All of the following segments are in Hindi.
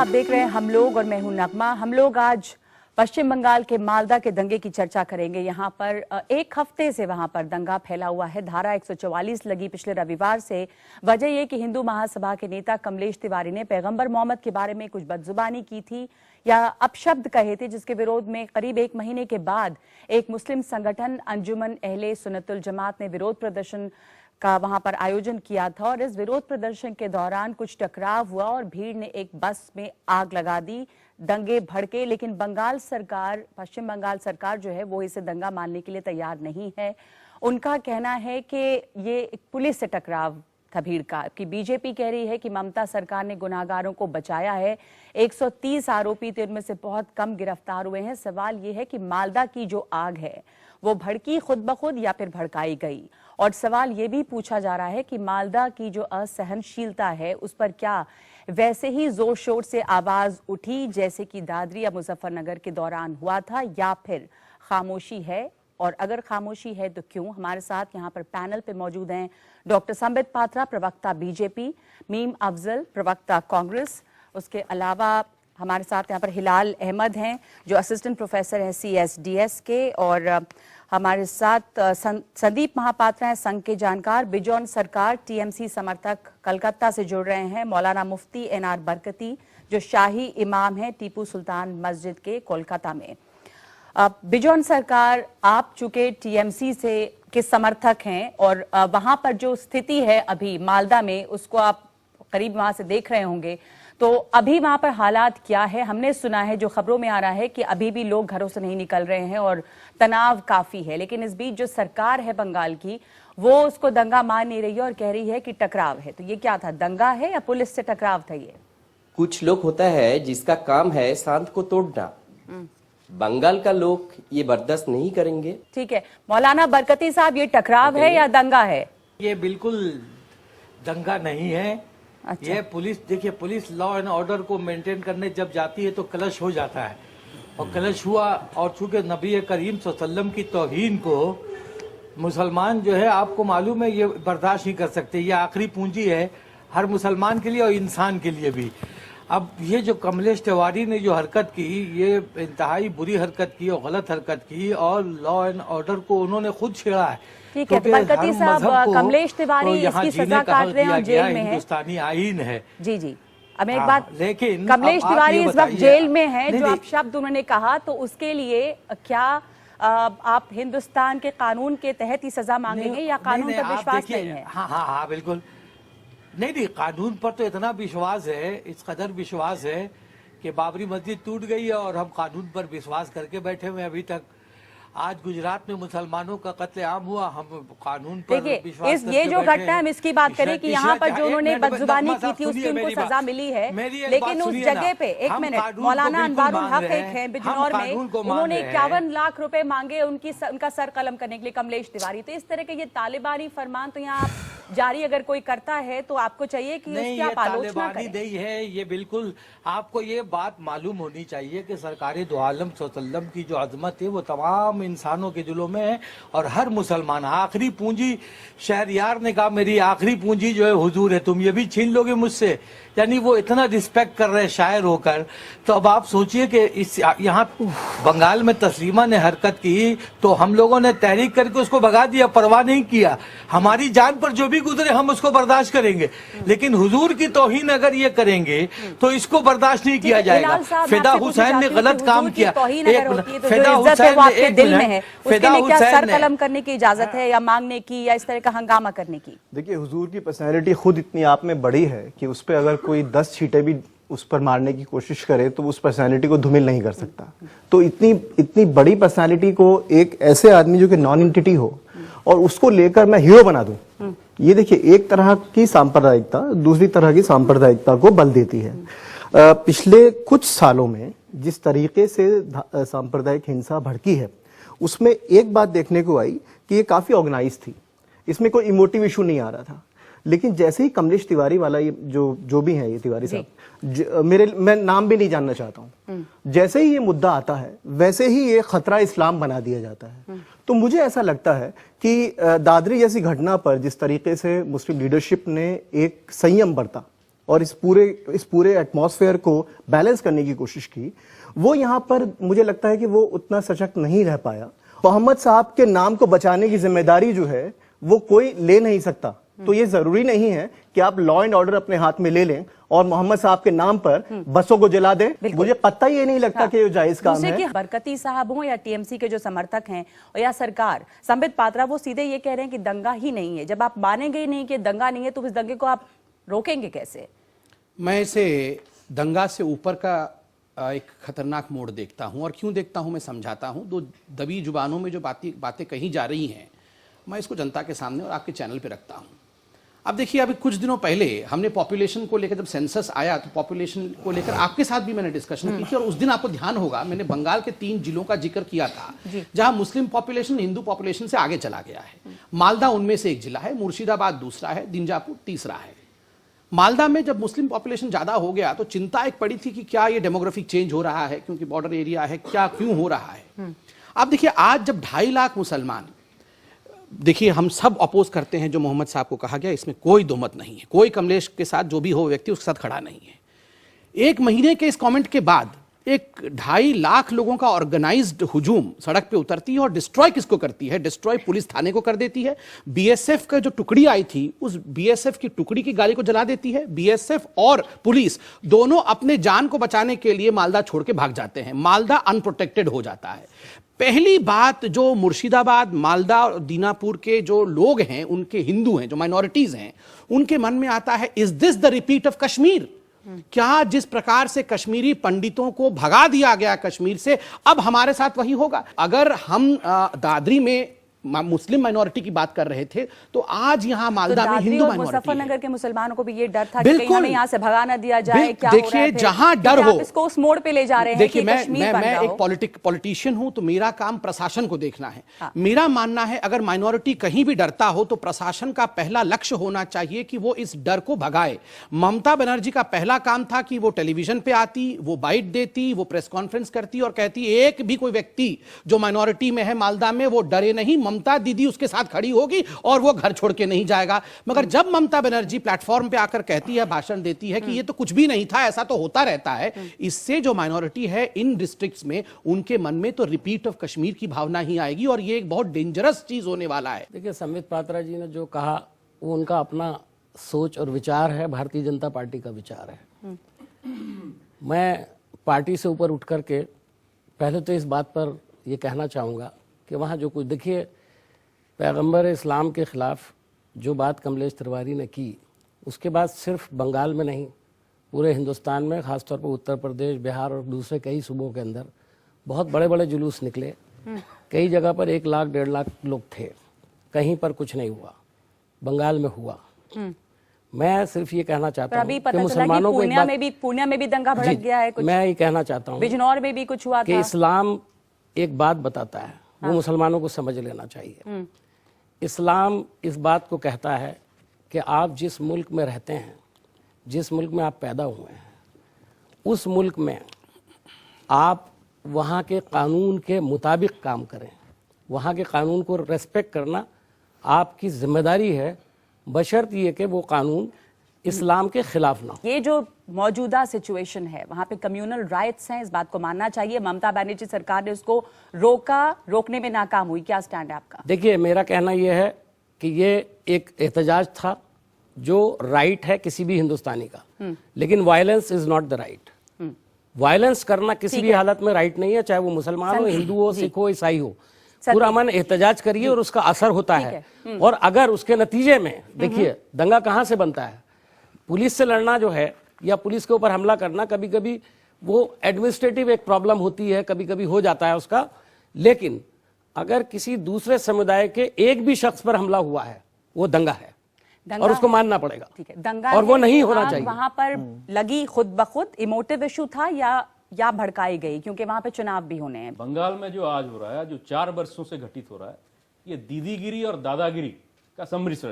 आप देख रहे हैं हम लोग और मैं हूं नगमा। हम लोग आज पश्चिम बंगाल के मालदा के दंगे की चर्चा करेंगे। यहां पर एक हफ्ते से वहां पर दंगा फैला हुआ है। धारा 144 लगी पिछले रविवार से। वजह यह कि हिंदू महासभा के नेता कमलेश तिवारी ने पैगंबर मोहम्मद के बारे में कुछ बदजुबानी की थी या अपशब्द कहे थे, जिसके विरोध में करीब एक महीने के बाद एक मुस्लिम संगठन अंजुमन अहले सुन्नतुल जमात ने विरोध प्रदर्शन का वहां पर आयोजन किया था और इस विरोध प्रदर्शन के दौरान कुछ टकराव हुआ और भीड़ ने एक बस में आग लगा दी। दंगे भड़के, लेकिन पश्चिम बंगाल सरकार जो है वो इसे दंगा मानने के लिए तैयार नहीं है। उनका कहना है कि ये एक पुलिस से टकराव था भीड़ का, कि बीजेपी कह रही है कि ममता सरकार ने गुनाहगारों को बचाया है। 130 आरोपी थे, उनमें से बहुत कम गिरफ्तार हुए हैं। सवाल ये है कि मालदा की जो आग है वो भड़की खुद ब खुद या फिर भड़काई गई। और सवाल ये भी पूछा जा रहा है कि मालदा की जो असहनशीलता है उस पर क्या वैसे ही जोर शोर से आवाज उठी जैसे कि दादरी या मुजफ्फरनगर के दौरान हुआ था, या फिर खामोशी है, और अगर खामोशी है तो क्यों। हमारे साथ यहाँ पर पैनल पे मौजूद हैं डॉक्टर संबित पात्रा, प्रवक्ता बीजेपी, मीम अफजल, प्रवक्ता कांग्रेस। उसके अलावा हमारे साथ यहाँ पर हिलाल अहमद हैं जो असिस्टेंट प्रोफेसर हैं CSDS के, और हमारे साथ संदीप महापात्रा हैं संघ के जानकार। बिजॉन सरकार TMC समर्थक कलकत्ता से जुड़ रहे हैं। मौलाना मुफ्ती NR बरकती जो शाही इमाम हैं टीपू सुल्तान मस्जिद के कोलकाता में। बिजॉन सरकार, आप चूंकि TMC से के समर्थक हैं और वहां पर जो स्थिति है अभी मालदा में उसको आप करीब वहां से देख रहे होंगे, तो अभी वहां पर हालात क्या है? हमने सुना है, जो खबरों में आ रहा है कि अभी भी लोग घरों से नहीं निकल रहे हैं और तनाव काफी है, लेकिन इस बीच जो सरकार है बंगाल की वो उसको दंगा मान नहीं रही है और कह रही है कि टकराव है। तो ये क्या था, दंगा है या पुलिस से टकराव था? ये कुछ लोग होता है जिसका काम है शांत को तोड़ना। बंगाल का लोग ये बर्दाश्त नहीं करेंगे। ठीक है, मौलाना बरकती साहब, ये टकराव है या दंगा है? ये बिल्कुल दंगा नहीं है। अच्छा। ये पुलिस, देखिए, पुलिस लॉ एंड ऑर्डर को मेंटेन करने जब जाती है तो क्लश हो जाता है, और क्लश हुआ। और चूंकि नबी करीम सल्लल्लाहु की तौहीन को मुसलमान जो है, आपको मालूम है, ये बर्दाश्त नहीं कर सकते। ये आखिरी पूंजी है हर मुसलमान के लिए और इंसान के लिए भी। अब ये जो कमलेश तिवारी ने जो हरकत की, ये इंतहाई बुरी हरकत की और गलत हरकत की, और लॉ एंड ऑर्डर को उन्होंने खुद छेड़ा है। ठीक है, बरकती साहब, कमलेश तिवारी इसकी सजा काट रहे हैं और जेल में है। हिंदुस्तानी आईन है। जी जी, अब एक बात, लेकिन कमलेश तिवारी इस वक्त जेल में है। जो आप शब्द उन्होंने कहा, तो उसके लिए क्या आप हिंदुस्तान के कानून के तहत ही सजा मांगेंगे या कानून पर विश्वास नहीं है? हाँ, बिल्कुल नहीं, कानून पर तो इतना विश्वास है, इस कदर विश्वास है कि बाबरी मस्जिद टूट गई है और हम कानून पर विश्वास करके बैठे हुए अभी तक। आज गुजरात में मुसलमानों का कत्लेआम हुआ, हम कानून पर विश्वास ये जो घटना हम इसकी बात करें कि यहाँ पर जो उन्होंने बदजुबानी की थी उसकी उनको सजा मिली है, लेकिन उस जगह पे, एक मिनट, मौलाना अनवारुल हक एक है बिजनौर में, उन्होंने 51 लाख रुपए मांगे उनका सर कलम करने के लिए, कमलेश तिवारी। तो इस तरह के ये तालिबानी फरमान तो यहाँ जारी अगर कोई करता है तो आपको चाहिए कि उसकी आप आलोचना करें। नहीं है, ये बिल्कुल आपको ये बात मालूम होनी चाहिए कि सरकार दो आलम सल्लल्लाहु की जो अजमत है वो तमाम इंसानों के दिलों में है, और हर मुसलमान, आखिरी पूंजी, शहरयार ने कहा मेरी आखिरी पूंजी जो है हुजूर है, तुम ये भी छीन लोगे मुझसे। यानी वो इतना रिस्पेक्ट कर रहे हैं शायर होकर। तो अब आप सोचिए कि इस यहाँ बंगाल में तस्लीमा ने हरकत की तो हम लोगों ने तहरीक करके उसको भगा दिया, परवाह नहीं किया। हमारी जान पर जो भी गुजरे हम उसको बर्दाश्त करेंगे, लेकिन हुजूर की तौहीन अगर ये करेंगे तो इसको बर्दाश्त नहीं किया जाएगा। फिदा हुसैन ने गलत काम किया। फिदा हुसैन ने दिल में है, उसके लिए क्या सर कलम करने की इजाजत है या मांगने की या इस तरह का हंगामा करने की? देखिए, हुजूर की पर्सनैलिटी खुद इतनी आप में बड़ी है कि उस पर अगर कोई 10 छींटे भी उस पर मारने की कोशिश करे तो उस पर्सनैलिटी को धूमिल नहीं कर सकता। तो इतनी बड़ी पर्सनैलिटी को एक ऐसे आदमी जो कि नॉन एंटिटी हो और उसको लेकर मैं हीरो बना दूं, ये देखिए एक तरह की सांप्रदायिकता दूसरी तरह की सांप्रदायिकता को बल देती है। पिछले कुछ सालों में जिस तरीके से सांप्रदायिक हिंसा भड़की है उसमें एक बात देखने को आई कि ये काफी ऑर्गेनाइज थी, इसमें कोई इमोटिव इशू नहीं आ रहा था। लेकिन जैसे ही कमलेश तिवारी वाला ये जो भी है, ये तिवारी साहब, मैं नाम भी नहीं जानना चाहता हूँ, जैसे ही ये मुद्दा आता है वैसे ही ये खतरा इस्लाम बना दिया जाता है। तो मुझे ऐसा लगता है कि दादरी जैसी घटना पर जिस तरीके से मुस्लिम लीडरशिप ने एक संयम बरता, और इस पूरे एटमॉस्फेयर को बैलेंस करने की कोशिश की, वो यहां पर मुझे लगता है कि वो उतना सशक्त नहीं रह पाया। मोहम्मद साहब के नाम को बचाने की जिम्मेदारी जो है वो कोई ले नहीं सकता। तो ये जरूरी नहीं है कि आप लॉ एंड ऑर्डर अपने हाथ में ले लें और मोहम्मद साहब के नाम पर बसों को जला दें। मुझे पता ही नहीं लगता कि ये जायज काम है। बरकती साहब हो या टीएमसी के जो समर्थक हैं और या सरकार, संबित पात्रा वो सीधे ये कह रहे हैं कि दंगा ही नहीं है। जब आप मानेंगे ही नहीं कि दंगा नहीं है तो इस दंगे को आप रोकेंगे कैसे? मैं इसे दंगा से ऊपर का एक खतरनाक मोड़ देखता हूं, और क्यों देखता हूं मैं समझाता हूं। दो दबी जुबानों में जो बातें कही जा रही हैं, मैं इसको जनता के सामने और आपके चैनल पे रखता हूं। अब देखिए, अभी कुछ दिनों पहले हमने पॉपुलेशन को लेकर, जब सेंसस आया तो पॉपुलेशन को लेकर आपके साथ भी मैंने डिस्कशन की थी, और उस दिन आपको ध्यान होगा मैंने बंगाल के 3 जिलों का जिक्र किया था जहां मुस्लिम पॉपुलेशन हिंदू पॉपुलेशन से आगे चला गया है। मालदा उनमें से एक जिला है, मुर्शिदाबाद दूसरा है, दिंजापुर तीसरा है। मालदा में जब मुस्लिम पॉपुलेशन ज्यादा हो गया तो चिंता एक पड़ी थी कि क्या ये डेमोग्राफिक चेंज हो रहा है, क्योंकि बॉर्डर एरिया है, क्या क्यों हो रहा है। अब देखिए, आज जब 2.5 लाख मुसलमान, देखिए हम सब अपोज करते हैं जो मोहम्मद साहब को कहा गया, इसमें कोई दो मत नहीं है, कोई कमलेश के साथ जो भी हो व्यक्ति उसके साथ खड़ा नहीं है। 1 महीने के इस कमेंट के बाद एक 2.5 लाख लोगों का ऑर्गेनाइज्ड हुजूम सड़क पे उतरती है, और डिस्ट्रॉय किसको करती है? डिस्ट्रॉय पुलिस थाने को कर देती है। बीएसएफ का जो टुकड़ी आई थी, उस बीएसएफ की टुकड़ी की गाड़ी को जला देती है। बीएसएफ और पुलिस दोनों अपने जान को बचाने के लिए मालदा छोड़ के भाग जाते हैं। मालदा अनप्रोटेक्टेड हो जाता है। पहली बात, जो मुर्शिदाबाद, मालदा और दीनापुर के जो लोग हैं, उनके हिंदू हैं, जो माइनॉरिटीज हैं, उनके मन में आता है, is this the repeat of Kashmir? क्या जिस प्रकार से कश्मीरी पंडितों को भगा दिया गया कश्मीर से, अब हमारे साथ वही होगा? अगर हम दादरी में मुस्लिम माइनॉरिटी की बात कर रहे थे, तो आज यहां मालदा में हिंदू माइनॉरिटी है। मुजफ्फरनगर के मुसलमानों को भी ये डर था कि कहीं हमें यहां से भगा ना दिया जाए। क्या हो रहा है? देखिए, जहां डर हो, इसको उस मोड़ पे ले जा रहे हैं। देखिए, मैं एक पॉलिटिशियन हूं, तो मेरा काम प्रशासन को देखना है। मेरा मानना है, अगर माइनॉरिटी कहीं भी डरता हो तो प्रशासन का पहला लक्ष्य होना चाहिए कि वो इस डर को भगाए। ममता बनर्जी का पहला काम था कि वो टेलीविजन पे आती, वो बाइट देती, वो प्रेस कॉन्फ्रेंस करती और कहती एक भी कोई व्यक्ति जो माइनॉरिटी में है मालदा में, वो डरे नहीं, ममता दीदी उसके साथ खड़ी होगी और वो घर छोड़ के नहीं जाएगा। मगर जब ममता बनर्जी प्लेटफॉर्म पे आकर कहती है, भाषण देती है कि ये तो कुछ भी नहीं था, ऐसा तो होता रहता है, इससे जो माइनॉरिटी है इन डिस्ट्रिक्ट्स में, उनके मन में तो रिपीट ऑफ कश्मीर की भावना ही आएगी, और ये एक बहुत डेंजरस चीज होने वाला है। देखिए, संबित पात्रा जी ने जो कहा वो उनका अपना सोच और विचार है, भारतीय जनता पार्टी का विचार है। मैं पार्टी से ऊपर उठ करके पहले तो इस बात पर यह कहना चाहूँगा कि वहाँ जो कुछ, देखिए, पैगंबर इस्लाम के ख़िलाफ़ जो बात कमलेश तिवारी ने की, उसके बाद सिर्फ बंगाल में नहीं, पूरे हिंदुस्तान में, ख़ासतौर पर उत्तर प्रदेश, बिहार और दूसरे कई सूबों के अंदर बहुत बड़े बड़े जुलूस निकले। कई जगह पर 1 लाख 1.5 लाख लोग थे, कहीं पर कुछ नहीं हुआ, बंगाल में हुआ। मैं सिर्फ ये कहना चाहता हूँ कि मुसलमानों को पूर्णिया में भी दंगा भड़क गया है कुछ। मैं ये कहना चाहता हूँ बिजनौर में भी कुछ हुआ कि इस्लाम एक बात बताता है, वो मुसलमानों को समझ लेना चाहिए। इस्लाम इस बात को कहता है कि आप जिस मुल्क में रहते हैं, जिस मुल्क में आप पैदा हुए हैं, उस मुल्क में आप वहाँ के कानून के मुताबिक काम करें। वहाँ के कानून को रेस्पेक्ट करना आपकी जिम्मेदारी है, बशर्त ये कि वो कानून इस्लाम के खिलाफ ना हो। ये जो मौजूदा सिचुएशन है, वहां पे कम्युनल राइट्स हैं, इस बात को मानना चाहिए। ममता बनर्जी सरकार ने उसको रोकने में नाकाम हुई। क्या स्टैंड है आपका? देखिए, मेरा कहना यह है कि ये एक एहतजाज था जो राइट है किसी भी हिंदुस्तानी का, लेकिन violence is not the right. Violence करना किसी भी हालत में राइट नहीं है, चाहे वो मुसलमान हो, हिंदू हो, सिख हो, ईसाई हो। पूरा मन एहतजाज करिए और उसका असर होता है। और अगर उसके नतीजे में, देखिए, दंगा कहाँ से बनता है? पुलिस से लड़ना जो है, या पुलिस के ऊपर हमला करना, कभी कभी वो एडमिनिस्ट्रेटिव एक प्रॉब्लम होती है, कभी कभी हो जाता है उसका। लेकिन अगर किसी दूसरे समुदाय के एक भी शख्स पर हमला हुआ है, वो दंगा है और उसको मानना पड़ेगा। ठीक है, दंगा और वो नहीं होना चाहिए। वहां पर लगी खुद ब खुद इमोटिव इशू था या भड़काई गई, क्योंकि वहां पे चुनाव भी होने हैं। बंगाल में जो आज हो रहा है, जो 4 वर्षों से घटित हो रहा है, ये दीदीगिरी और दादागिरी का सम्मिश्रण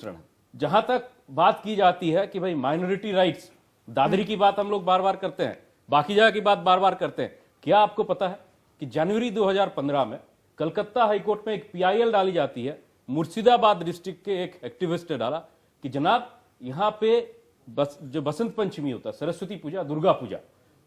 है। जहां तक बात की जाती है कि भाई माइनॉरिटी राइट्स, दादरी की बात हम लोग बार बार करते हैं, बाकी जगह की बात बार बार करते हैं। क्या आपको पता है कि जनवरी 2015 में कलकत्ता हाईकोर्ट में एक PIL डाली जाती है, मुर्शिदाबाद डिस्ट्रिक्ट के एक एक्टिविस्ट ने डाला कि जनाब, यहाँ पे जो बसंत पंचमी होता है, सरस्वती पूजा, दुर्गा पूजा,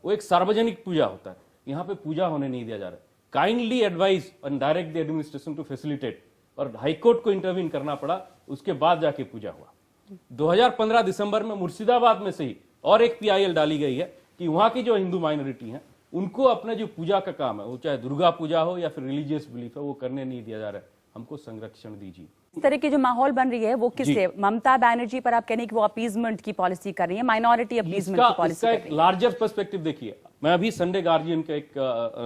वो एक सार्वजनिक पूजा होता है। यहाँ पे पूजा होने नहीं दिया जा रहा है। Kindly advise and direct the administration to facilitate, और हाईकोर्ट को इंटरवीन करना पड़ा, उसके बाद जाके पूजा हुआ। 2015 दिसंबर में मुर्शिदाबाद में से ही और एक PIL डाली गई है कि वहां की जो हिंदू माइनॉरिटी है उनको अपने जो पूजा का काम है, वो चाहे दुर्गा पूजा हो या फिर रिलीजियस बिलीफ है, वो करने नहीं दिया जा रहा है। हमको संरक्षण दीजिए। इस तरह की जो माहौल बन रही है वो किससे? ममता बनर्जी पर आप कहने की वो अपीजमेंट की पॉलिसी कर रही है, माइनॉरिटी अपीजमेंट की पॉलिसी कर एक रही है। लार्जर पर्सपेक्टिव देखिए, मैं अभी संडे गार्जियन का एक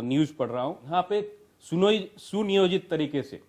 न्यूज पढ़ रहा हूं। यहाँ पे सुनियोजित तरीके से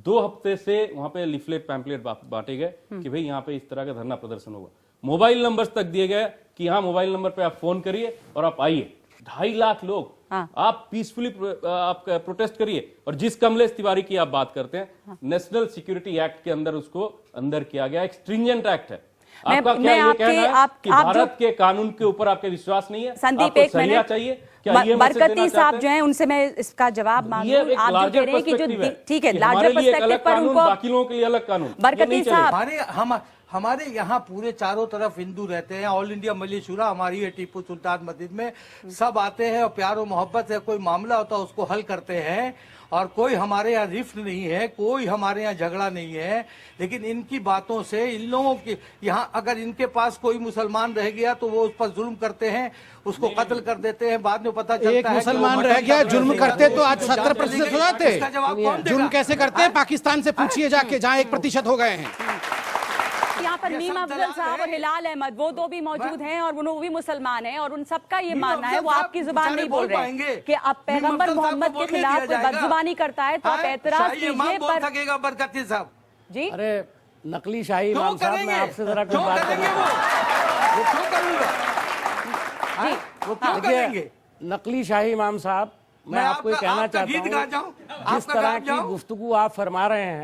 2 हफ्ते से वहां पे लिफलेट पैम्पलेट बांटे गए कि भाई यहाँ पे इस तरह का धरना प्रदर्शन होगा। मोबाइल नंबर्स तक दिए गए कि हाँ, मोबाइल नंबर पे आप फोन करिए और आप आइए। 2.5 लाख लोग, आप पीसफुली आप प्रोटेस्ट करिए। और जिस कमलेश तिवारी की आप बात करते हैं, नेशनल सिक्योरिटी एक्ट के अंदर उसको अंदर किया गया, एक स्ट्रिंजेंट एक्ट है। आपका क्या ये कहना है कि भारत के कानून के ऊपर आपके विश्वास नहीं है? संदीप, एक मिनट चाहिए क्या? बरकती साहब जो हैं उनसे मैं इसका जवाब मांगूं। आप जो कह रहे हैं कि जो ठीक है, लार्जर पर्सपेक्टिव पर उनको, बाकी लोगों के लिए अलग कानून। बरकती साहब, हमारे यहाँ पूरे चारों तरफ हिंदू रहते हैं। ऑल इंडिया मलीशुरा हमारी है, टीपू सुल्तान मस्जिद में सब आते हैं और प्यार और मोहब्बत से कोई मामला होता है उसको हल करते हैं। और कोई हमारे यहाँ रिफ्ट नहीं है, कोई हमारे यहाँ झगड़ा नहीं है। लेकिन इनकी बातों से इन लोगों की यहाँ, अगर इनके पास कोई मुसलमान रह गया तो वो उस पर जुल्म करते हैं, उसको कत्ल कर देते हैं। बाद में पता चलता है एक मुसलमान रह गया, जुल्म करते तो आज 70% हो जाते। जुल्म कैसे करते हैं पाकिस्तान से पूछिए जाके, जहाँ 1% हो गए हैं। यहाँ पर मीम अफजल साहब और हिलाल अहमद, वो 2 भी मौजूद हैं और वो भी मुसलमान हैं, और उन सबका ये मानना है, वो आपकी जुबान नहीं बोल रहे हैं कि अब पैगंबर मोहम्मद के खिलाफ कोई बदजुबानी करता है तो आप एतराज कीजिए। पर बरकती साहब जी, अरे नकली शाही इमाम साहब, मैं आपसे जरा कुछ बात करूंगा। नकली शाही इमाम साहब, मैं आपको ये कहना चाहता हूँ, जिस तरह की गुफ्तगू आप फरमा रहे हैं,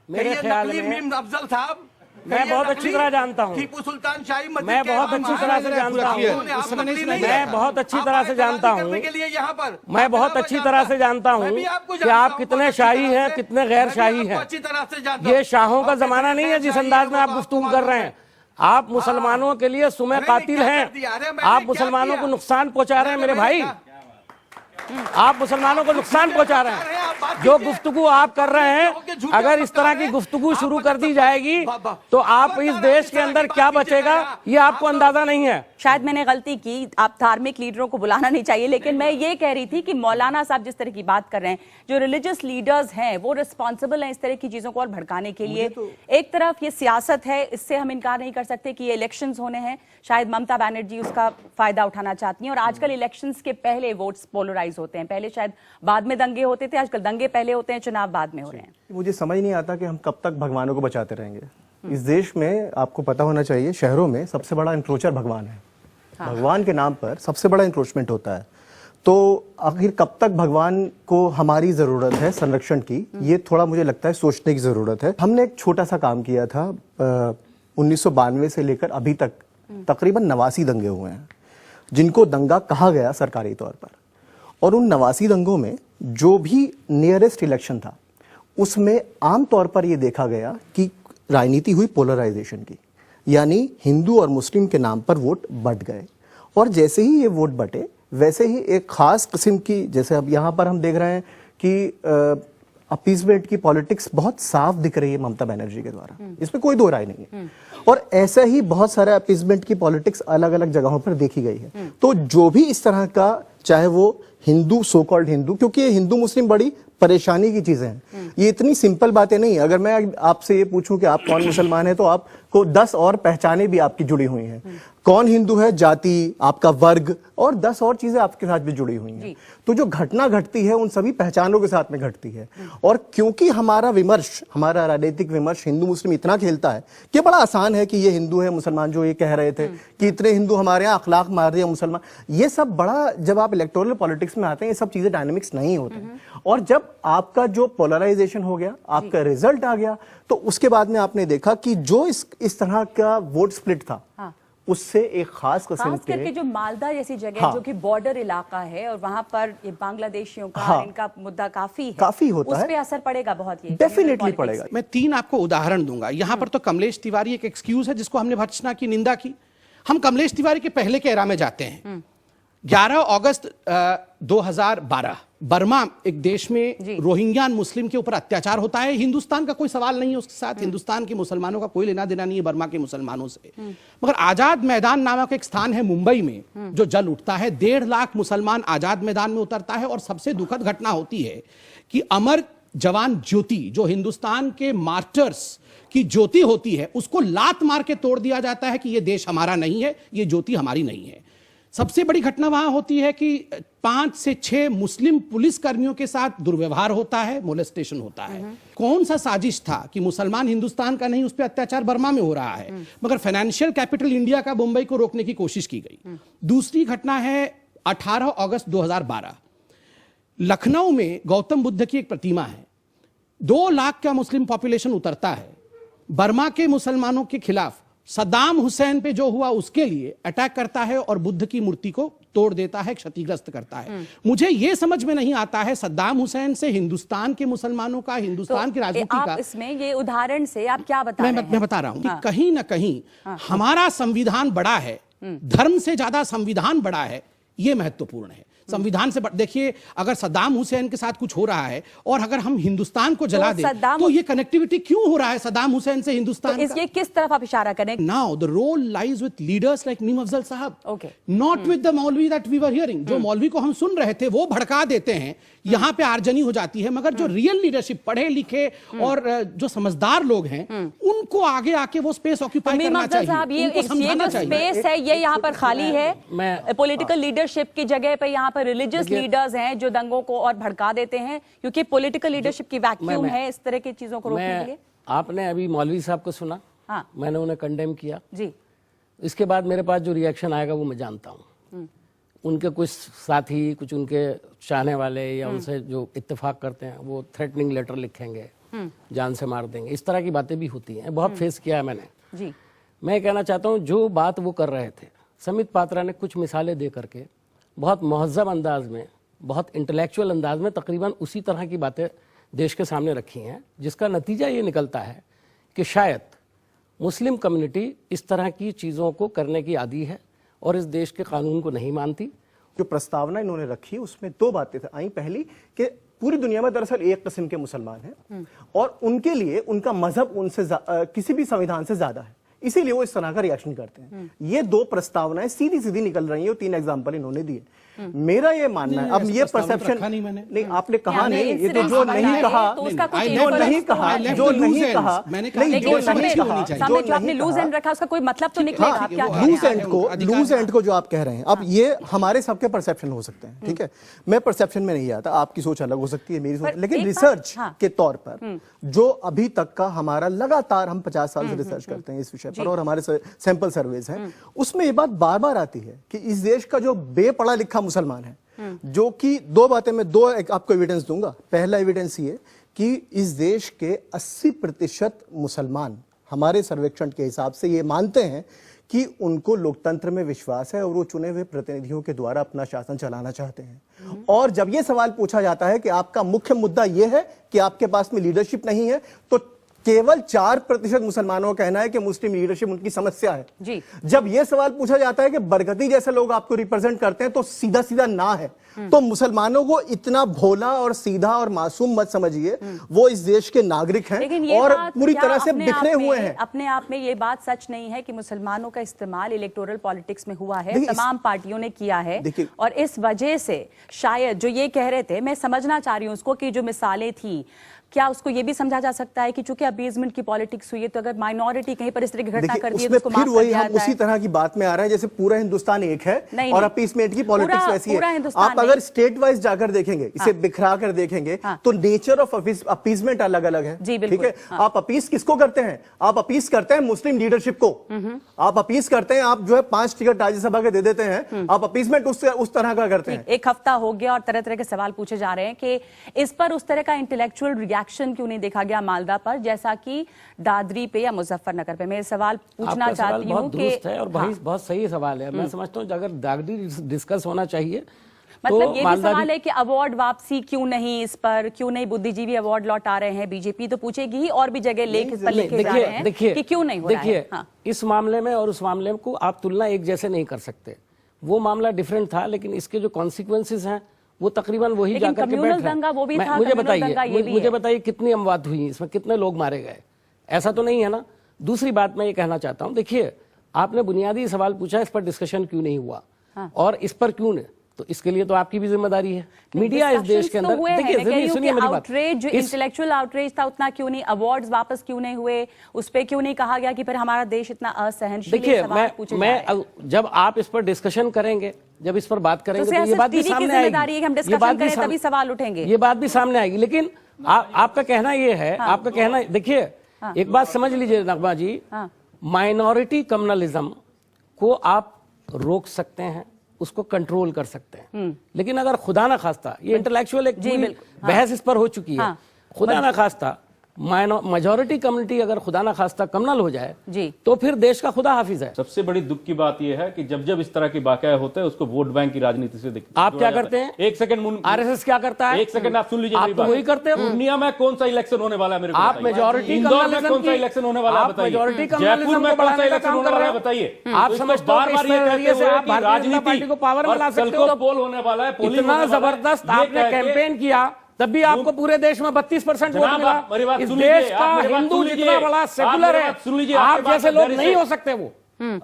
मेरे ख्याल में अफजल साहब, मैं बहुत अच्छी तरह जानता हूँ, टीपू सुल्तान शाही मस्जिद, मैं बहुत अच्छी तरह से जानता हूँ, मैं बहुत अच्छी तरह से जानता हूँ, मैं बहुत अच्छी तरह से जानता हूँ कि आप कितने शाही हैं, कितने गैर शाही हैं। ये शाहों का जमाना नहीं है जिस अंदाज में आप गुफ्तगू कर रहे हैं। आप मुसलमानों के लिए सुमे कातिल हैं, आप मुसलमानों को नुकसान पहुंचा रहे हैं मेरे भाई, आप मुसलमानों को नुकसान पहुंचा रहे हैं। जो गुफ्तगू आप कर रहे हैं, अगर इस तरह की गुफ्तगू शुरू कर दी जाएगी तो आप इस देश के अंदर क्या बचेगा ये आपको अंदाजा नहीं है। शायद मैंने गलती की, आप धार्मिक लीडरों को बुलाना नहीं चाहिए, लेकिन मैं ये कह रही थी कि मौलाना साहब जिस तरह की बात कर रहे हैं, जो रिलीजियस लीडर्स हैं वो रिस्पॉन्सिबल हैं इस तरह की चीजों को और भड़काने के लिए। एक तरफ ये सियासत है, इससे हम इनकार नहीं कर सकते कि ये इलेक्शंस होने हैं, शायद ममता बनर्जी उसका फायदा उठाना चाहती हैं, और आजकल इलेक्शंस के पहले वोट्स पोलराइज होते हैं। पहले शायद बाद में दंगे होते थे, आजकल दंगे पहले होते हैं, चुनाव बाद में हो रहे हैं। मुझे समझ नहीं आता कि हम कब तक भगवानों को बचाते रहेंगे। इस देश में आपको पता होना चाहिए, शहरों में सबसे बड़ा इंक्रोचर भगवान है। भगवान के नाम पर सबसे बड़ा इंक्रोचमेंट होता है। तो आखिर कब तक भगवान को हमारी जरूरत है संरक्षण की, ये थोड़ा मुझे लगता है सोचने की जरूरत है। हमने एक छोटा सा काम किया था, 1992 से लेकर अभी तक तकरीबन 89 दंगे हुए हैं जिनको दंगा कहा गया सरकारी तौर पर। और उन 89 दंगों में जो भी नियरेस्ट इलेक्शन था उसमें आमतौर पर यह देखा गया कि राजनीति हुई पोलराइजेशन की, यानी हिंदू और मुस्लिम के नाम पर वोट बंट गए। और जैसे ही ये वोट बटे वैसे ही एक खास किस्म की, जैसे अब यहाँ पर हम देख रहे हैं कि अपीजमेंट की पॉलिटिक्स बहुत साफ दिख रही है ममता बनर्जी के द्वारा, इसमें कोई दो राय नहीं है। और ऐसा ही बहुत सारा अपीजमेंट की पॉलिटिक्स अलग अलग जगहों पर देखी गई है। तो जो भी इस तरह का, चाहे वो हिंदू, सो कॉल्ड हिंदू, क्योंकि ये हिंदू मुस्लिम बड़ी परेशानी की चीजें हैं, ये इतनी सिंपल बातें नहीं है। अगर मैं आपसे ये पूछूं कि आप कौन मुसलमान है तो आपको 10 और पहचाने भी आपकी जुड़ी हुई हैं। कौन हिंदू है, जाति, आपका वर्ग और 10 और चीजें आपके साथ भी जुड़ी हुई हैं। तो जो घटना घटती है उन सभी पहचानों के साथ में घटती है। और क्योंकि हमारा विमर्श, हमारा राजनीतिक विमर्श हिंदू मुस्लिम इतना खेलता है कि बड़ा आसान है कि ये हिंदू है, मुसलमान जो ये कह रहे थे कि इतने हिंदू हमारे यहाँ अखलाक मार दिया मुसलमान, ये सब बड़ा, जब आप इलेक्टोरल पॉलिटिक्स में आते हैं ये सब चीजें डायनेमिक्स नहीं होते। और जब आपका जो पोलराइजेशन हो गया, आपका रिजल्ट आ गया, तो उसके बाद में आपने देखा कि जो इस तरह का वोट स्प्लिट था, उससे एक खास किस्म खास करके के जो मालदा जैसी जगह हाँ। जो कि बॉर्डर इलाका है और वहां पर ये बांग्लादेशियों का हाँ। इनका मुद्दा काफी होता उस है। पे असर पड़ेगा बहुत, ये डेफिनेटली politics पड़ेगा। पे। मैं 3 आपको उदाहरण दूंगा। यहां पर तो कमलेश तिवारी एक एक्सक्यूज है जिसको हमने भर्त्सना की निंदा की। हम कमलेश तिवारी के पहले के एरा में जाते हैं। 11 अगस्त 2012 बर्मा एक देश में रोहिंग्या मुस्लिम के ऊपर अत्याचार होता है। हिंदुस्तान का कोई सवाल नहीं है उसके साथ, हिंदुस्तान के मुसलमानों का कोई लेना देना नहीं है बर्मा के मुसलमानों से। मगर आजाद मैदान नामक एक स्थान है मुंबई में जो जल उठता है, 1.5 लाख मुसलमान आजाद मैदान में उतरता है। और सबसे दुखद घटना होती है कि अमर जवान ज्योति जो हिंदुस्तान के मार्टर्स की ज्योति होती है उसको लात मार के तोड़ दिया जाता है कि यह देश हमारा नहीं है, यह ज्योति हमारी नहीं है। सबसे बड़ी घटना वहां होती है कि 5 से 6 मुस्लिम पुलिस कर्मियों के साथ दुर्व्यवहार होता है, मोलेस्टेशन होता है। कौन सा साजिश था कि मुसलमान हिंदुस्तान का नहीं, उस पर अत्याचार बर्मा में हो रहा है, मगर फाइनेंशियल कैपिटल इंडिया का मुंबई को रोकने की कोशिश की गई। दूसरी घटना है 18 अगस्त 2012 लखनऊ में गौतम बुद्ध की एक प्रतिमा है। 2 लाख का मुस्लिम पॉपुलेशन उतरता है। बर्मा के मुसलमानों के खिलाफ सद्दाम हुसैन पे जो हुआ उसके लिए अटैक करता है और बुद्ध की मूर्ति को तोड़ देता है, क्षतिग्रस्त करता है। मुझे यह समझ में नहीं आता है सद्दाम हुसैन से हिंदुस्तान के मुसलमानों का, हिंदुस्तान की राजनीति का, इसमें ये उदाहरण से आप क्या बता रहे हैं? मैं बता रहा हूं कि कहीं ना कहीं हमारा संविधान बड़ा है, धर्म से ज्यादा संविधान बड़ा है, यह महत्वपूर्ण है। संविधान से देखिए, अगर सद्दाम हुसैन के साथ कुछ हो रहा है और अगर हम हिंदुस्तान को जला दें तो ये कनेक्टिविटी क्यों हो रहा है सद्दाम हुसैन से हिंदुस्तान तो इसके किस तरफ आप इशारा करें? Now the role lies with leaders like Mim Afzal sahab, Okay. Not with the maulvi that we were hearing. जो मौलवी को हम सुन रहे थे वो भड़का देते हैं, यहां पे आर्जनी हो जाती है। मगर जो रियल लीडरशिप, पढ़े लिखे और जो समझदार लोग हैं, उनको आगे आके वो स्पेस ऑक्यूपाई करना चाहिए, उनको समझाना चाहिए। स्पेस है ये यहाँ पर खाली है। मैं पॉलिटिकल लीडरशिप की जगह पे यहाँ पर रिलीजियस लीडर्स हैं जो दंगों को और भड़का देते हैं, क्योंकि पॉलिटिकल लीडरशिप की वैक्यूम है इस तरह की चीजों को रोकने के लिए। आपने अभी मौलवी साहब को सुना, हाँ। मैंने उन्हें कंडेम किया जी। इसके बाद मेरे पास जो रिएक्शन आएगा वो मैं जानता हूँ। उनके कुछ साथी, कुछ उनके चाहने वाले या उनसे जो इत्तेफाक करते हैं वो थ्रेटनिंग लेटर लिखेंगे, जान से मार देंगे, इस तरह की बातें भी होती हैं। बहुत फेस किया है मैंने जी। मैं कहना चाहता हूँ जो बात वो कर रहे थे, समित पात्रा ने कुछ मिसालें दे करके बहुत महज़ब अंदाज में, बहुत इंटेलेक्चुअल अंदाज में तकरीबन उसी तरह की बातें देश के सामने रखी हैं, जिसका नतीजा ये निकलता है कि शायद मुस्लिम कम्युनिटी इस तरह की चीज़ों को करने की आदी है और इस देश के कानून को नहीं मानती। जो प्रस्तावना इन्होंने रखी उसमें 2 बातें आई। पहली कि पूरी दुनिया में दरअसल एक किस्म के मुसलमान हैं और उनके लिए उनका मजहब उनसे किसी भी संविधान से ज्यादा है, इसीलिए वो इस तरह का रिएक्शन करते हैं। ये 2 प्रस्तावनाएं सीधी सीधी निकल रही हैं और 3 एग्जाम्पल इन्होंने दिए। मेरा ये मानना है, अब ये परसेप्शन नहीं, आपने कहा नहीं, ये तो जो नहीं कहा, जो नहीं कहा, जो नहीं कहा, जो आपने लूज एंड रखा उसका कोई मतलब तो निकलेगा। आप क्या लूज एंड को जो आप कह रहे हैं, अब ये हमारे सबके परसेप्शन हो सकते हैं, ठीक है। मैं परसेप्शन में नहीं आता, आपकी सोच अलग हो सकती है, मेरी सोच, लेकिन रिसर्च के तौर पर जो अभी तक का हमारा लगातार, हम 50 साल से रिसर्च करते हैं इस विषय पर और हमारे सैंपल सर्वेज हैं, उसमें ये बात बार बार आती है कि इस देश का जो बेपढ़ा लिखा मुसलमान है, जो कि 2 बातें मैं 2 आपको एविडेंस दूंगा। पहला एविडेंस ये कि इस देश के 80% मुसलमान हमारे सर्वेक्षण के हिसाब से ये मानते हैं कि उनको लोकतंत्र में विश्वास है और वो चुने हुए प्रतिनिधियों के द्वारा अपना शासन चलाना चाहते हैं। और जब ये सवाल पूछा जाता है कि आपका मुख्य मुद्दा ये है कि आपके पास में लीडरशिप नहीं है, तो केवल 4% मुसलमानों का कहना है कि मुस्लिम लीडरशिप उनकी समस्या है जी। जब यह सवाल पूछा जाता है कि बरगती जैसे लोग आपको रिप्रेजेंट करते हैं, तो सीधा सीधा ना है। तो मुसलमानों को इतना भोला और सीधा और मासूम मत समझिए, वो इस देश के नागरिक हैं और पूरी तरह से बिखरे हुए हैं। अपने आप में ये बात सच नहीं है कि मुसलमानों का इस्तेमाल इलेक्टोरल पॉलिटिक्स में हुआ है, तमाम पार्टियों ने किया है, और इस वजह से शायद जो ये कह रहे थे, मैं समझना चाह रही हूं उसको कि जो मिसालें थी, क्या उसको ये भी समझा जा सकता है कि चूंकि अपीजमेंट की पॉलिटिक्स हुई है, तो अगर माइनॉरिटी कहीं पर इस तरह की घटना करती है तो उसको माफ कर दिया जाता है। उसी तरह की बात में आ रहा है जैसे पूरा हिंदुस्तान एक है और अपीसमेंट की पॉलिटिक्स वैसी है। आप अगर स्टेट वाइज जाकर देखेंगे, इसे बिखरा कर देखेंगे, तो नेचर ऑफ अपीजमेंट अलग अलग है। ठीक है, आप अपीस किसको करते हैं? आप अपीस करते हैं मुस्लिम लीडरशिप को, आप अपीस करते हैं, आप जो है 5 टिकट राज्यसभा के दे देते हैं, आप अपीसमेंट उस तरह का करते हैं। एक हफ्ता हो गया और तरह तरह के सवाल पूछे जा रहे हैं कि इस पर उस तरह का इंटेलेक्चुअल रिएक्शन क्यों नहीं देखा गया मालदा पर, जैसा कि दादरी पे या मुजफ्फरनगर पे? मैं सवाल पूछना आपका सवाल चाहती हूँ बहुत कि दुरुस्त है और बहुत सही सवाल है। मैं समझता हूँ अगर दादरी डिस्कस होना चाहिए मतलब तो ये भी सवाल है कि अवार्ड वापसी क्यों नहीं, इस पर क्यों नहीं बुद्धिजीवी अवार्ड लौटा रहे हैं? बीजेपी तो पूछेगी ही, और भी जगह लेख इस पर लिखे जा रहे हैं कि क्यों नहीं हो रहा है। देखिए, इस मामले में और उस मामले को आप तुलना एक जैसे नहीं कर सकते। वो मामला डिफरेंट था, लेकिन इसके जो कॉन्सिक्वेंसेस हैं वो तकरीबन वही लेकिन जाकर के communal बैठ रहे दंगा वो भी हैं। था, मुझे communal दंगा ये भी बताइए, मुझे है। बताइए कितनी अमवात हुई, इसमें कितने लोग मारे गए? ऐसा तो नहीं है ना। दूसरी बात मैं ये कहना चाहता हूँ, देखिए आपने बुनियादी सवाल पूछा इस पर डिस्कशन क्यों नहीं हुआ और इस पर क्यों नहीं, तो इसके लिए तो आपकी भी जिम्मेदारी है। मीडिया इस देश के अंदर, देखिए सुनिए मेरी बात, आउटरीच जो इंटेलेक्चुअल आउटरीच था उतना क्यों नहीं, अवार्ड्स वापस क्यों नहीं हुए, उस पे क्यों नहीं कहा गया कि फिर हमारा देश इतना असहनशील है? देखिए सवाल पूछे जा रहे हैं। जब आप इस पर डिस्कशन करेंगे, जब इस पर बात करेंगे, तो ये बात भी सामने जिम्मेदारी है कि हम आएगी, डिस्कशन करें तभी सवाल उठेंगे, ये बात भी सामने आएगी। लेकिन आपका कहना ये है, आपका कहना, देखिए एक बात समझ लीजिए नगमा जी, माइनॉरिटी कम्युनलिज्म को आप रोक सकते हैं, उसको कंट्रोल कर सकते हैं, लेकिन अगर खुदा ना खास्ता, ये इंटेलेक्चुअल एक बहस इस पर हो चुकी है, खुदा ना खास्ता मेजॉरिटी कम्युनिटी अगर खुदा ना खास्ता कम्युनल हो जाए जी, तो फिर देश का खुदा हाफिज है। सबसे बड़ी दुख की बात यह है कि जब जब इस तरह के वाकया होते हैं उसको वोट बैंक की राजनीति से देखते आप क्या करते हैं? एक सेकंड, आरएसएस क्या करता है? एक सेकंड आप सुन लीजिए, आप तो वही करते हो। पूर्णिया में कौन सा इलेक्शन होने वाला है मेरे को आप बताइए। मेजॉरिटी इंदौर में कौन सा इलेक्शन होने वाला है बताइए। मेजॉरिटी जयपुर में कौन सा इलेक्शन होने वाला है बताइए। आप समझते हो बार बार ये कहते से हो आप कि भारतीय जनता पार्टी को पावर में ला सकते हो? पोल होने वाला है, पोलिंग इतना होने वाला है, जबरदस्त ये आपने कह के- कैंपेन किया, तब भी आपको पूरे देश में 32% वोट जनाब, आप मेरी मिला। बात इस सुन देश लीजिए, का आप मेरी बात हिंदू सुन जितना लीजिए, बड़ा आप सेकुलर मेरी है, बात सुन लीजिए, आप आपकी जैसे बात लोग धैर्य नहीं से- हो सकते। वो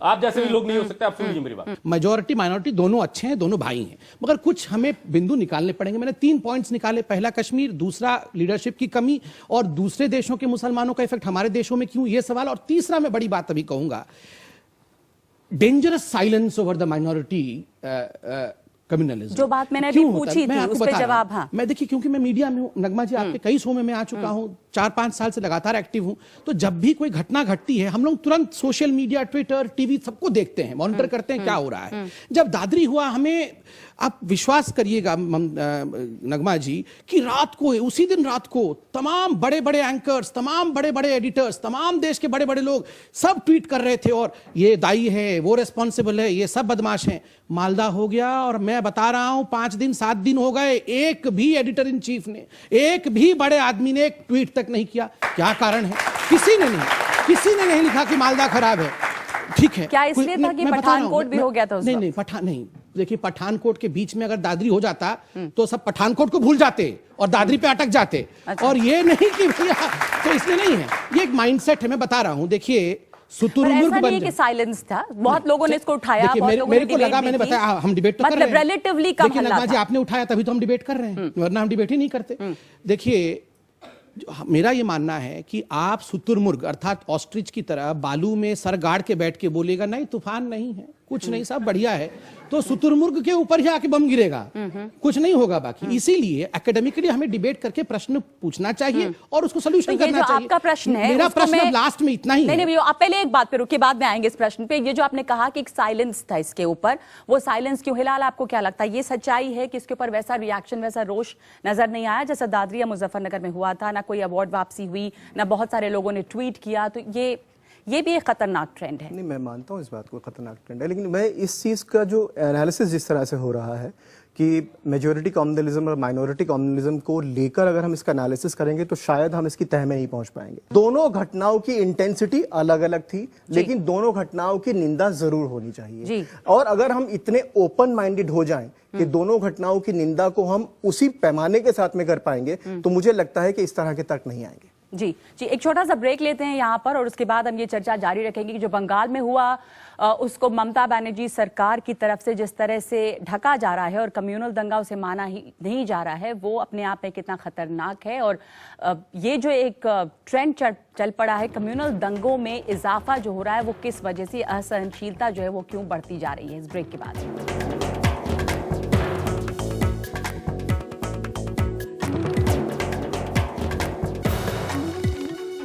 आप जैसे भी लोग नहीं हो सकते। आप सुन लीजिए मेरी बात। मेजॉरिटी माइनॉरिटी दोनों अच्छे हैं, दोनों भाई हैं, मगर कुछ हमें बिंदु निकालने पड़ेंगे। मैंने 3 पॉइंट्स निकाले, पहला कश्मीर, दूसरा लीडरशिप की कमी, और दूसरे देशों के मुसलमानों का इफेक्ट हमारे देशों में क्यों, ये सवाल, और तीसरा मैं बड़ी बात अभी कहूंगा, dangerous silence over the minority communalism. जो बात मैंने अभी क्यों होता है? पूछी मैं थी, आपको उस पे बता रहा जवाब, हूं। हाँ। मैं देखिए, क्योंकि मैं मीडिया में हूं नगमा जी, आपके कई शो में मैं आ चुका हूं, 4-5 साल से लगातार एक्टिव हूं, तो जब भी कोई घटना घटती है हम लोग तुरंत सोशल मीडिया, ट्विटर, टीवी सबको देखते हैं, मॉनिटर करते हैं क्या हो रहा है। जब दादरी हुआ, हमें, आप विश्वास करिएगा नगमा जी, कि रात को, उसी दिन रात को तमाम बड़े बड़े एंकर्स, तमाम बड़े बड़े एडिटर्स, तमाम देश के बड़े बड़े लोग सब ट्वीट कर रहे थे, और ये दाई है, वो रेस्पॉन्सिबल है, ये सब बदमाश हैं। मालदा हो गया, और मैं बता रहा हूं 5 दिन 7 दिन हो गए, एक भी एडिटर इन चीफ ने, एक भी बड़े आदमी ने एक ट्वीट तक नहीं किया। क्या कारण है? किसी ने नहीं लिखा कि मालदा खराब है। ठीक है, क्या इसलिए था कि पठानकोट भी हो गया था उस नहीं, नहीं, देखिए पठानकोट के बीच में अगर दादरी हो जाता तो सब पठानकोट को भूल जाते और दादरी पे अटक जाते। और ये नहीं कि भैया, तो इसलिए नहीं है, ये एक माइंडसेट है, मैं बता रहा हूं। देखिए ऐसा नहीं कि साइलेंस था, बहुत लोगों ने इसको उठाया, बहुत लोगों ने मेरे को लगा, मैंने बताया, हम डिबेट तो कर रहे हैं, मतलब रिलेटिवली कम हल्ला था। जी आपने उठाया तभी तो हम डिबेट कर रहे हैं, वरना हम डिबेट ही नहीं करते। देखिए, मेरा ये मानना है कि आप शुतुरमुर्ग अर्थात ऑस्ट्रिच की तरह बालू में सर गाड़ के बैठ के बोलेगा नहीं तूफान नहीं है, कुछ नहीं, सब बढ़िया है, तो शुतुरमुर्ग के ऊपर ही आके बम गिरेगा, कुछ नहीं होगा बाकी। इसीलिए एकेडमिकली हमें डिबेट करके प्रश्न पूछना चाहिए और उसको सोल्यूशन करना चाहिए। आपका प्रश्न है, मेरा प्रश्न लास्ट में इतना ही नहीं, आप पहले एक बात पे रुकिए, बाद में आएंगे इस प्रश्न पे। ये जो आपने कहा कि एक साइलेंस था इसके ऊपर, वो साइलेंस क्यों? हिलाल, आपको क्या लगता है, ये सच्चाई है कि इसके ऊपर वैसा रिएक्शन, वैसा रोष नजर नहीं आया जैसा दादरी या मुजफ्फरनगर में हुआ था? ना कोई अवार्ड वापसी हुई, ना बहुत सारे लोगों ने ट्वीट किया, तो ये भी एक खतरनाक ट्रेंड है। नहीं, मैं मानता हूँ इस बात को खतरनाक ट्रेंड है, लेकिन मैं इस चीज़ का जो एनालिसिस जिस तरह से हो रहा है कि मेजॉरिटी कम्युनलिज्म और माइनॉरिटी कम्युनलिज्म को लेकर अगर हम इसका एनालिसिस करेंगे तो शायद हम इसकी तह में नहीं पहुंच पाएंगे। दोनों घटनाओं की इंटेंसिटी अलग अलग थी, लेकिन दोनों घटनाओं की निंदा जरूर होनी चाहिए। और अगर हम इतने ओपन माइंडेड हो जाएं कि दोनों घटनाओं की निंदा को हम उसी पैमाने के साथ में कर पाएंगे, तो मुझे लगता है कि इस तरह के तर्क नहीं आएंगे। जी, एक छोटा सा ब्रेक लेते हैं यहाँ पर और उसके बाद हम ये चर्चा जारी रखेंगे कि जो बंगाल में हुआ उसको ममता बनर्जी सरकार की तरफ से जिस तरह से ढका जा रहा है और कम्युनल दंगा उसे माना ही नहीं जा रहा है, वो अपने आप में कितना खतरनाक है, और ये जो एक ट्रेंड चल पड़ा है कम्युनल दंगों में इजाफा जो हो रहा है वो किस वजह से, असहनशीलता जो है वो क्यों बढ़ती जा रही है। इस ब्रेक के बाद